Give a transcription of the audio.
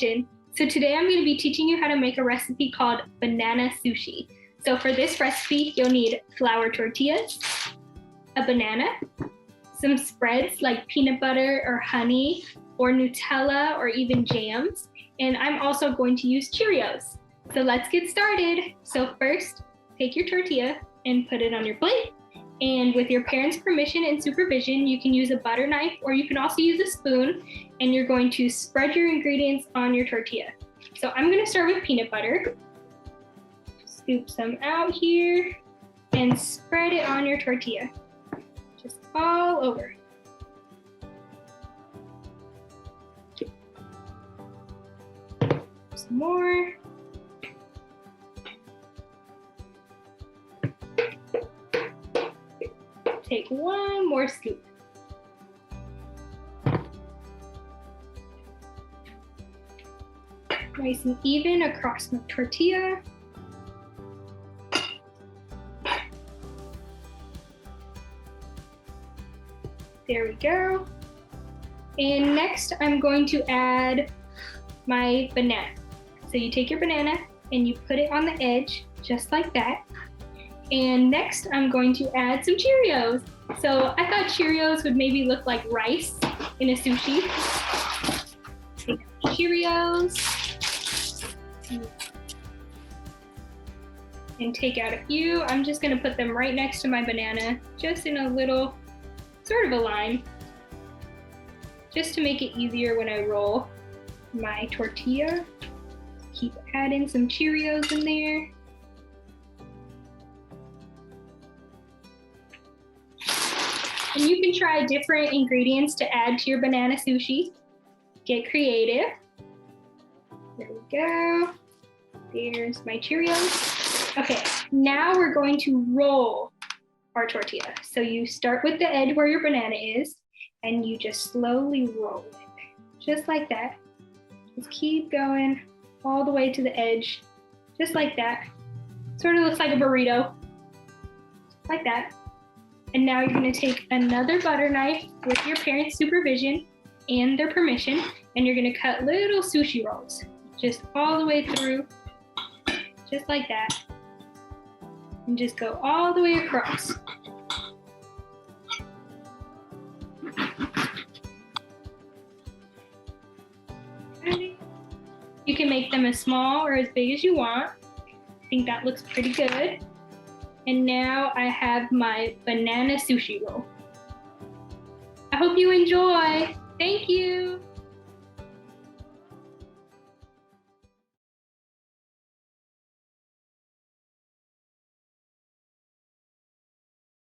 kitchen. So today I'm going to be teaching you how to make a recipe called banana sushi. So for this recipe, you'll need flour tortillas, a banana, some spreads like peanut butter or honey or Nutella or even jams. And I'm also going to use Cheerios. So let's get started. So first, take your tortilla and put it on your plate. And with your parents' permission and supervision, you can use a butter knife or you can also use a spoon, and you're going to spread your ingredients on your tortilla. So I'm going to start with peanut butter. Scoop some out here and spread it on your tortilla, just all over. Some more. Take one more scoop. Nice and even across my tortilla. There we go. And next I'm going to add my banana. So you take your banana and you put it on the edge, just like that. And next I'm going to add some Cheerios. So I thought Cheerios would maybe look like rice in a sushi. Take Cheerios and take out a few. I'm just gonna put them right next to my banana, just in a little, sort of a line, just to make it easier when I roll my tortilla. Keep adding some Cheerios in there. And you can try different ingredients to add to your banana sushi. Get creative. There we go. There's my Cheerios. Okay, now we're going to roll our tortilla. So you start with the edge where your banana is, and you just slowly roll it, just like that. Just keep going all the way to the edge, just like that. Sort of looks like a burrito, like that. And now you're gonna take another butter knife with your parents' supervision and their permission, and you're gonna cut little sushi rolls, just all the way through, just like that. And just go all the way across. You can make them as small or as big as you want. I think that looks pretty good. And now I have my banana sushi roll. I hope you enjoy. Thank you.